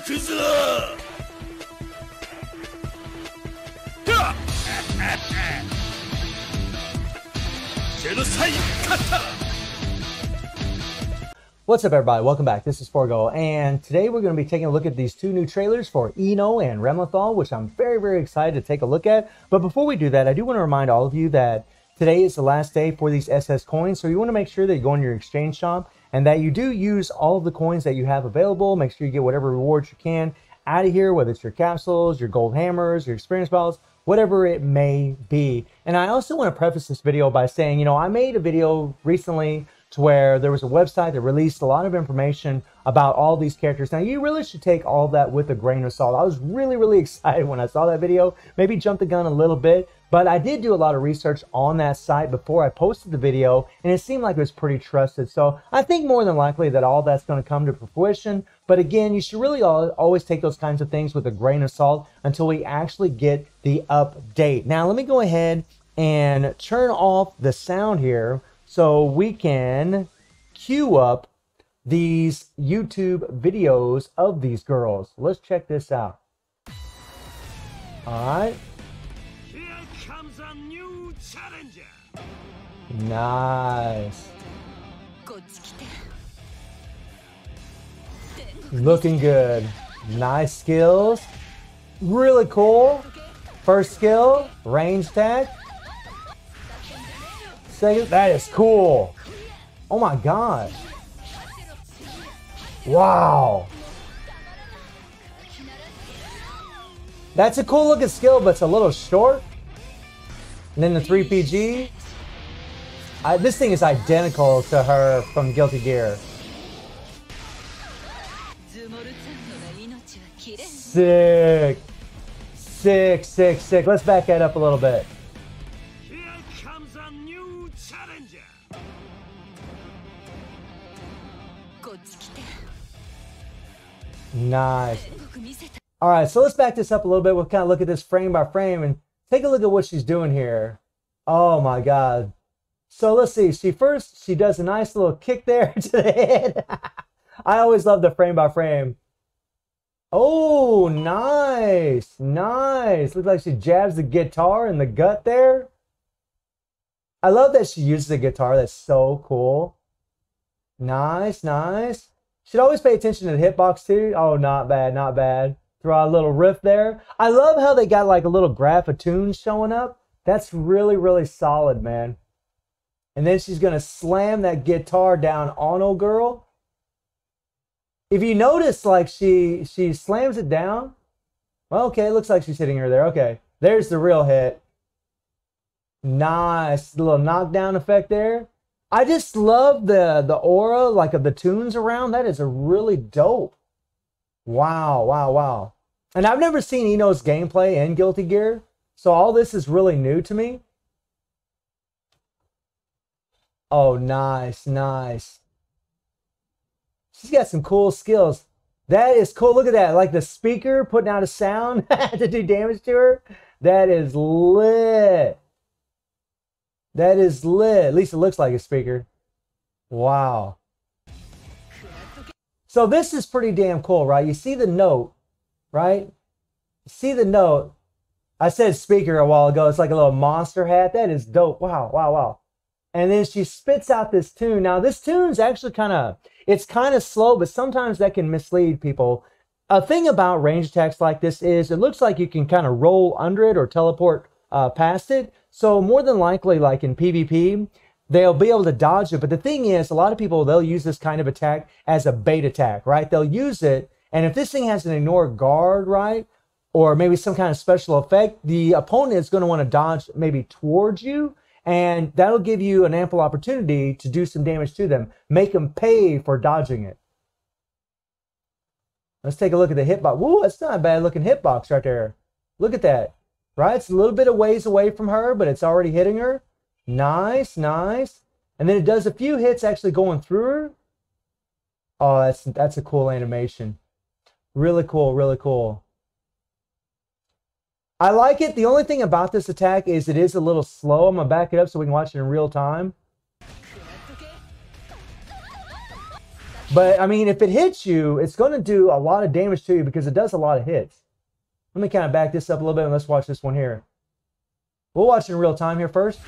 What's up, everybody? Welcome back. This is Forgo, and today we're going to be taking a look at these two new trailers for Eno and Ramlethal, which I'm very excited to take a look at. But before we do that, I do want to remind all of you that today is the last day for these SS coins, so you want to make sure that you go in your exchange shop and that you do use all of the coins that you have available. Make sure you get whatever rewards you can out of here, whether it's your capsules, your gold hammers, your experience balls, whatever it may be. And I also want to preface this video by saying, you know, I made a video recently to where there was a website that released a lot of information about all these characters. Now, you really should take all that with a grain of salt. I was really excited when I saw that video. Maybe jumped the gun a little bit, but I did do a lot of research on that site before I posted the video, and it seemed like it was pretty trusted. So I think more than likely that all that's going to come to fruition. But again, you should really always take those kinds of things with a grain of salt until we actually get the update. Now, let me go ahead and turn off the sound here so we can queue up these YouTube videos of these girls. Let's check this out. All right. Here comes a new challenger. Nice. Looking good. Nice skills. Really cool. First skill, range attack. Second, that is cool. Oh my gosh. Wow. That's a cool looking skill, but it's a little short. And then the 3PG. This thing is identical to her from Guilty Gear. Sick. Sick. Let's back that up a little bit. Here comes a new challenger. Nice. All right, so let's back this up a little bit. We'll kind of look at this frame by frame and take a look at what she's doing here. Oh my God. So let's see. She does a nice little kick there to the head. I always love the frame by frame. Oh, nice. Looks like she jabs the guitar in the gut there. I love that she uses the guitar. That's so cool. Nice. Should always pay attention to the hitbox too. Oh, not bad. Throw out a little riff there. I love how they got like a little graph of tunes showing up. That's really solid, man. And then she's going to slam that guitar down on old girl. If you notice, like she slams it down. Well, okay, looks like she's hitting her there. Okay, there's the real hit. Nice little knockdown effect there. I just love the aura, like of the tunes around. That is a really dope. Wow. And I've never seen Eno's gameplay in Guilty Gear, so all this is really new to me. Oh, nice. She's got some cool skills. That is cool. Look at that. Like the speaker putting out a sound to do damage to her. That is lit. At least it looks like a speaker. Wow. So this is pretty damn cool, right? You see the note, right? You see the note. I said speaker a while ago. It's like a little monster hat. That is dope. Wow. And then she spits out this tune. Now this tune's actually it's kind of slow, but sometimes that can mislead people. A thing about range attacks like this is it looks like you can kind of roll under it or teleport past it. So more than likely, like in PvP, they'll be able to dodge it. But the thing is, a lot of people, they'll use this kind of attack as a bait attack, right? They'll use it, and if this thing has an ignore guard, right, or maybe some kind of special effect, the opponent is going to want to dodge maybe towards you, and that'll give you an ample opportunity to do some damage to them. Make them pay for dodging it. Let's take a look at the hitbox. Woo, that's not a bad looking hitbox right there. Look at that. Right? It's a little bit of ways away from her, but it's already hitting her. Nice. And then it does a few hits actually going through her. Oh, that's a cool animation. Really cool. I like it. The only thing about this attack is it is a little slow. I'm going to back it up so we can watch it in real time. But, I mean, if it hits you, it's going to do a lot of damage to you because it does a lot of hits. Let me kind of back this up a little bit and let's watch this one here. We'll watch it in real time here first.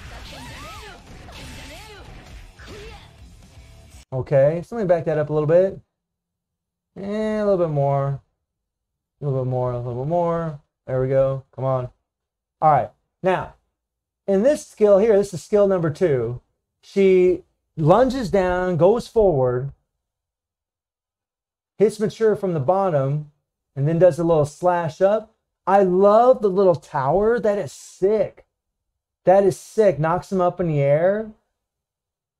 Okay, so let me back that up a little bit. And a little bit more. A little bit more, a little bit more. There we go. Come on. All right. Now, in this skill here, this is skill number 2. She lunges down, goes forward, hits mature from the bottom, and then does a little slash up. I love the little tower. That is sick. That is sick. Knocks him up in the air.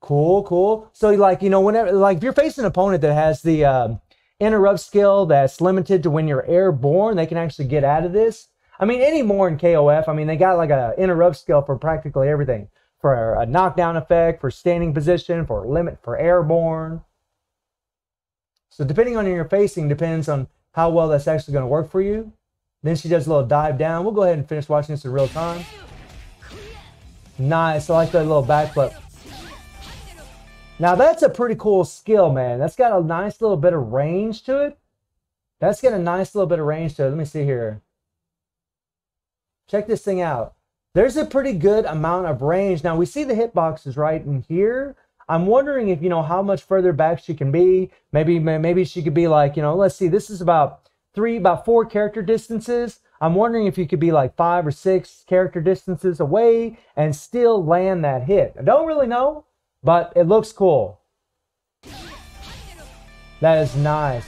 Cool, cool. So, like, you know, whenever, like, if you're facing an opponent that has the interrupt skill that's limited to when you're airborne, they can actually get out of this. I mean, anymore in KOF, I mean, they got like a interrupt skill for practically everything. For a knockdown effect, for standing position, for limit, for airborne. So depending on who you're facing, depends on how well that's actually going to work for you. Then she does a little dive down. We'll go ahead and finish watching this in real time. Nice. I like that little backflip. Now that's a pretty cool skill, man. That's got a nice little bit of range to it. That's got a nice little bit of range to it. Let me see here. Check this thing out. There's a pretty good amount of range. Now we see the hitboxes right in here. I'm wondering if, you know, how much further back she can be. Maybe she could be like, you know, let's see, this is about 4 character distances. I'm wondering if you could be like 5 or 6 character distances away and still land that hit. I don't really know, but it looks cool. That is nice.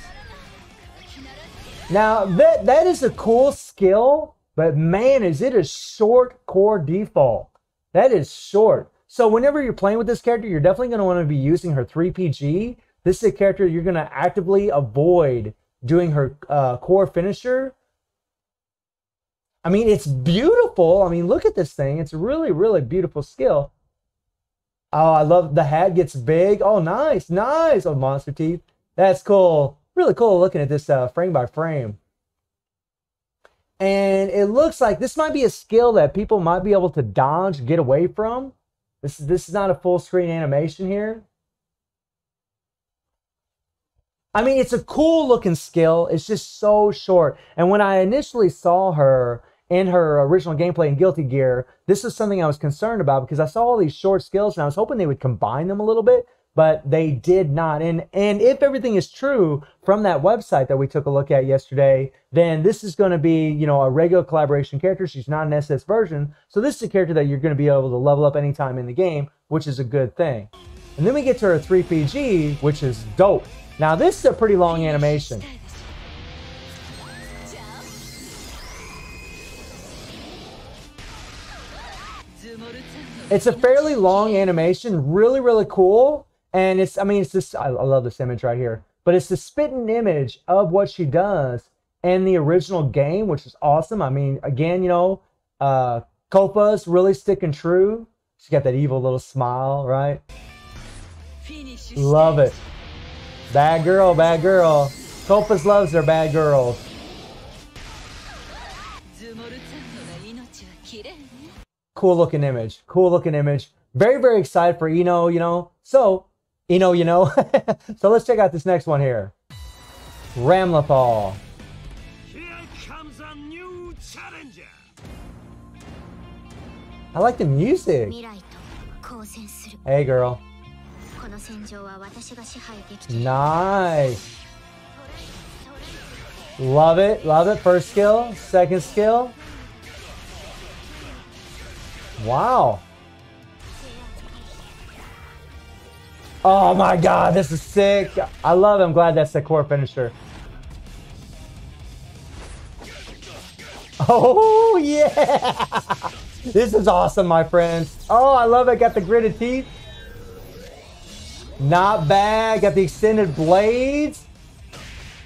Now, that is a cool skill, but man, is it a short core default. That is short. So whenever you're playing with this character, you're definitely going to want to be using her 3PG. This is a character you're going to actively avoid doing her core finisher. I mean, it's beautiful. I mean, look at this thing. It's a really, really beautiful skill. Oh, I love the hat gets big. Oh, nice, nice. Oh, monster teeth. That's cool. Really cool looking at this frame by frame. And it looks like this might be a skill that people might be able to dodge, get away from. This is not a full screen animation here. I mean, it's a cool looking skill. It's just so short. And when I initially saw her in her original gameplay in Guilty Gear, this is something I was concerned about because I saw all these short skills and I was hoping they would combine them a little bit, but they did not. And if everything is true from that website that we took a look at yesterday, then this is going to be, you know, a regular collaboration character. She's not an SS version. So this is a character that you're going to be able to level up anytime in the game, which is a good thing. And then we get to her 3PG, which is dope. Now this is a pretty long animation. It's a fairly long animation, really, really cool. And it's, I mean, it's this, I love this image right here, but it's the spitting image of what she does in the original game, which is awesome. I mean, again, you know, Copa's really sticking true. She's got that evil little smile, right? Love it. Bad girl, bad girl. Copas loves their bad girls. Cool looking image. Cool looking image. Very, very excited for Ino, you know. So, Ino, you know. So let's check out this next one here. Ramlethal. Here comes a new challenger. I like the music. Hey, girl. Nice. Love it. Love it. First skill. Second skill. Wow. Oh my god, this is sick. I love it. I'm glad that's the core finisher. Oh yeah. This is awesome, my friends. Oh, I love it. Got the gritted teeth. Not bad. Got the extended blades.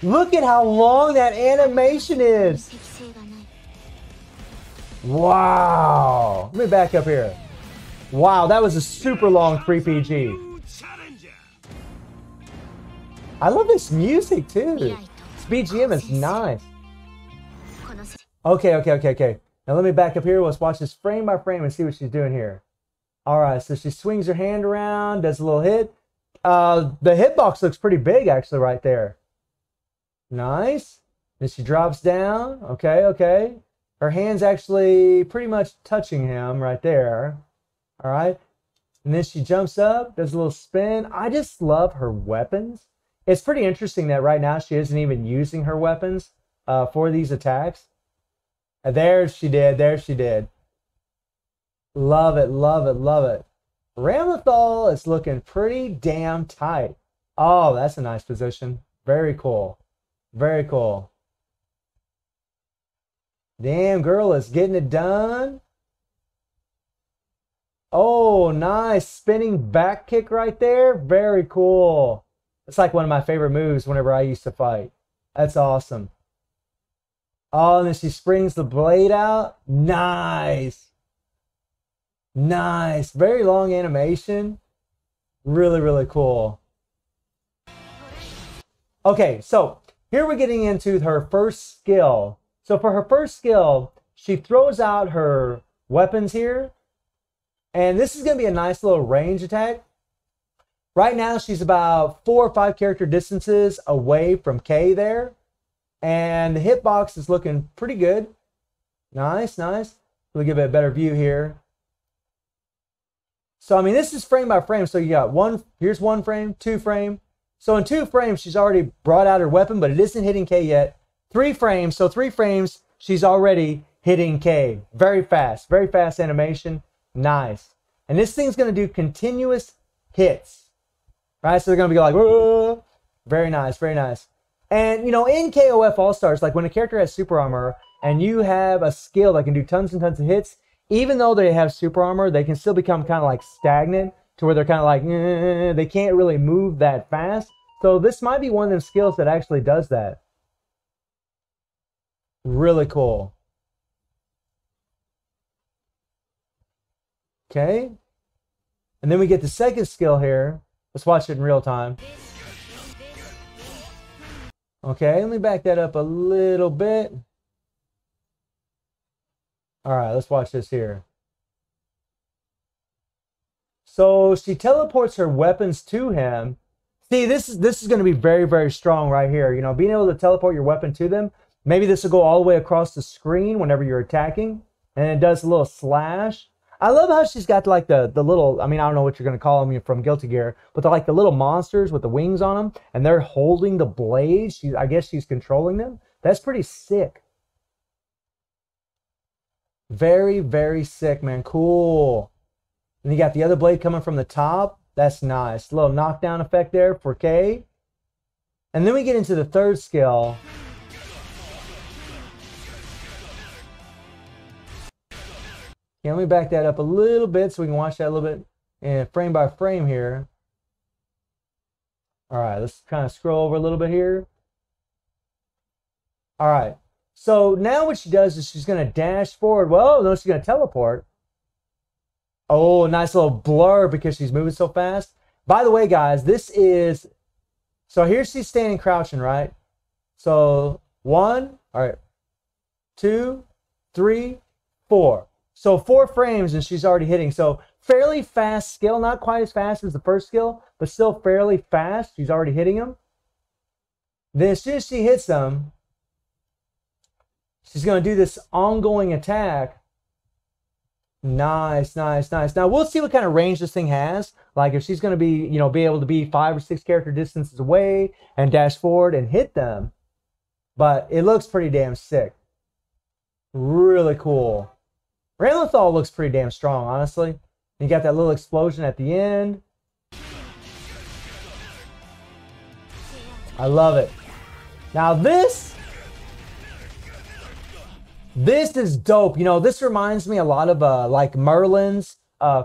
Look at how long that animation is. Wow. Let me back up here. Wow, that was a super long 3PG. I love this music too. This BGM is nice. Okay. Now let me back up here. Let's watch this frame by frame and see what she's doing here. All right, so she swings her hand around, does a little hit. The hitbox looks pretty big actually right there. Nice. Then she drops down. Okay, okay. Her hand's actually pretty much touching him right there. All right. And then she jumps up, does a little spin. I just love her weapons. It's pretty interesting that right now she isn't even using her weapons for these attacks. There she did. There she did. Love it, love it, love it. Ramlethal is looking pretty damn tight. Oh, that's a nice position. Very cool. Very cool. Damn, girl is getting it done. Oh, nice. Spinning back kick right there. Very cool. It's like one of my favorite moves whenever I used to fight. That's awesome. Oh, and then she springs the blade out. Nice. Nice. Very long animation. Really, really cool. Okay, so here we're getting into her first skill. So for her first skill, she throws out her weapons here. And this is going to be a nice little range attack. Right now, she's about 4 or 5 character distances away from K there. And the hitbox is looking pretty good. Nice, nice. We'll give it a better view here. So, I mean, this is frame by frame. So you got here's 1 frame, 2 frame. So in 2 frames, she's already brought out her weapon, but it isn't hitting K yet. 3 frames, so 3 frames, she's already hitting K. Very fast animation. Nice. And this thing's going to do continuous hits. Right? So they're going to be like, whoa. Very nice, very nice. And, you know, in KOF All-Stars, like when a character has super armor and you have a skill that can do tons and tons of hits, even though they have super armor, they can still become kind of like stagnant to where they're kind of like, they can't really move that fast. So this might be one of them skills that actually does that. Really cool. Okay. And then we get the second skill here. Let's watch it in real time. Okay, let me back that up a little bit. All right, let's watch this here. So she teleports her weapons to him. See, this is going to be very, very strong right here. You know, being able to teleport your weapon to them. Maybe this will go all the way across the screen whenever you're attacking. And it does a little slash. I love how she's got like the little, I mean, I don't know what you're going to call them from Guilty Gear, but they're like the little monsters with the wings on them, and they're holding the blades. I guess she's controlling them. That's pretty sick. Very, very sick, man. Cool. And you got the other blade coming from the top. That's nice. A little knockdown effect there for K. And then we get into the third skill. Yeah, let me back that up a little bit so we can watch that a little bit and frame by frame here. All right, let's kind of scroll over a little bit here. All right, so now what she does is she's going to dash forward. Well, no, she's going to teleport. Oh, nice little blur because she's moving so fast. By the way, guys, this is... So here she's standing crouching, right? So 1, all right, 2, 3, 4. So 4 frames and she's already hitting. So fairly fast skill, not quite as fast as the first skill, but still fairly fast. She's already hitting them. Then as soon as she hits them, she's going to do this ongoing attack. Nice, nice, nice. Now we'll see what kind of range this thing has. Like if she's going to be, you know, be able to be 5 or 6 character distances away and dash forward and hit them. But it looks pretty damn sick. Really cool. Ramlethal looks pretty damn strong, honestly. You got that little explosion at the end. I love it. Now this is dope. You know, this reminds me a lot of like Merlin's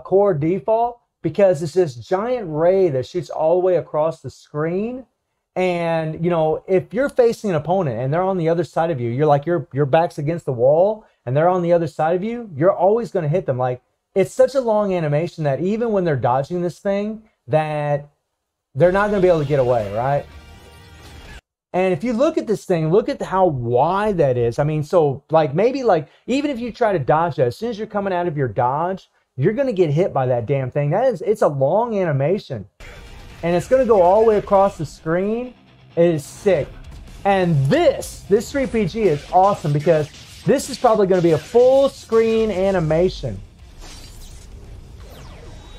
core default, because it's this giant ray that shoots all the way across the screen. And, you know, if you're facing an opponent and they're on the other side of you, you're like, your back's against the wall and they're on the other side of you, you're always going to hit them. Like, it's such a long animation that even when they're dodging this thing, that they're not going to be able to get away, right? And if you look at this thing, look at how wide that is. I mean, so like maybe like even if you try to dodge that, as soon as you're coming out of your dodge, you're going to get hit by that damn thing. It's a long animation. and it's going to go all the way across the screen. It is sick. And this 3PG is awesome because this is probably going to be a full screen animation.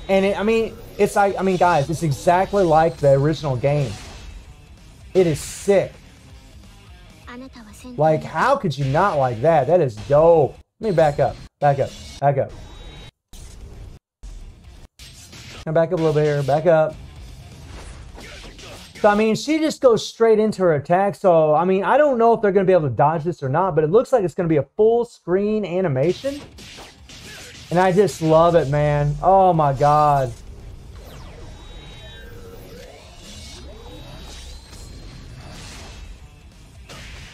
And it's like, guys, it's exactly like the original game. It is sick. Like, how could you not like that? That is dope. Let me back up. Back up. Back up. Now back up a little bit here. Back up. So, I mean, she just goes straight into her attack. So, I mean, I don't know if they're going to be able to dodge this or not, but it looks like it's going to be a full screen animation. And I just love it, man. Oh, my God.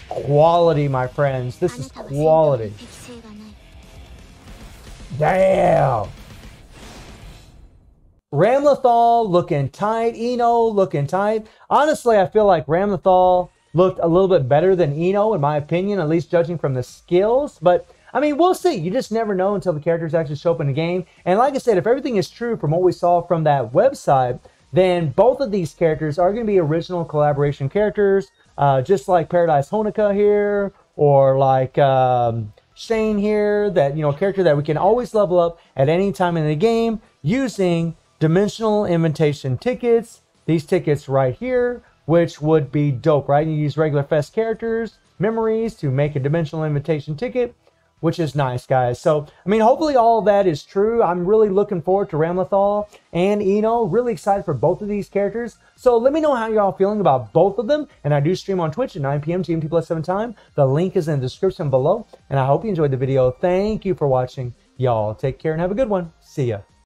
Quality, my friends. This is quality. Damn. Ramlethal looking tight. Ino looking tight. Honestly, I feel like Ramlethal looked a little bit better than Ino, in my opinion, at least judging from the skills. But, I mean, we'll see. You just never know until the characters actually show up in the game. And like I said, if everything is true from what we saw from that website, then both of these characters are going to be original collaboration characters, just like Paradise Honoka here, or like Shane here, that, you know, a character that we can always level up at any time in the game using dimensional invitation tickets. These tickets right here, which would be dope, right? You use regular Fest characters, memories to make a dimensional invitation ticket, which is nice, guys. So, I mean, hopefully all of that is true. I'm really looking forward to Ramlethal and Ino. Really excited for both of these characters. So let me know how y'all feeling about both of them. And I do stream on Twitch at 9 p.m. GMT plus 7 time. The link is in the description below. And I hope you enjoyed the video. Thank you for watching. Y'all take care and have a good one. See ya.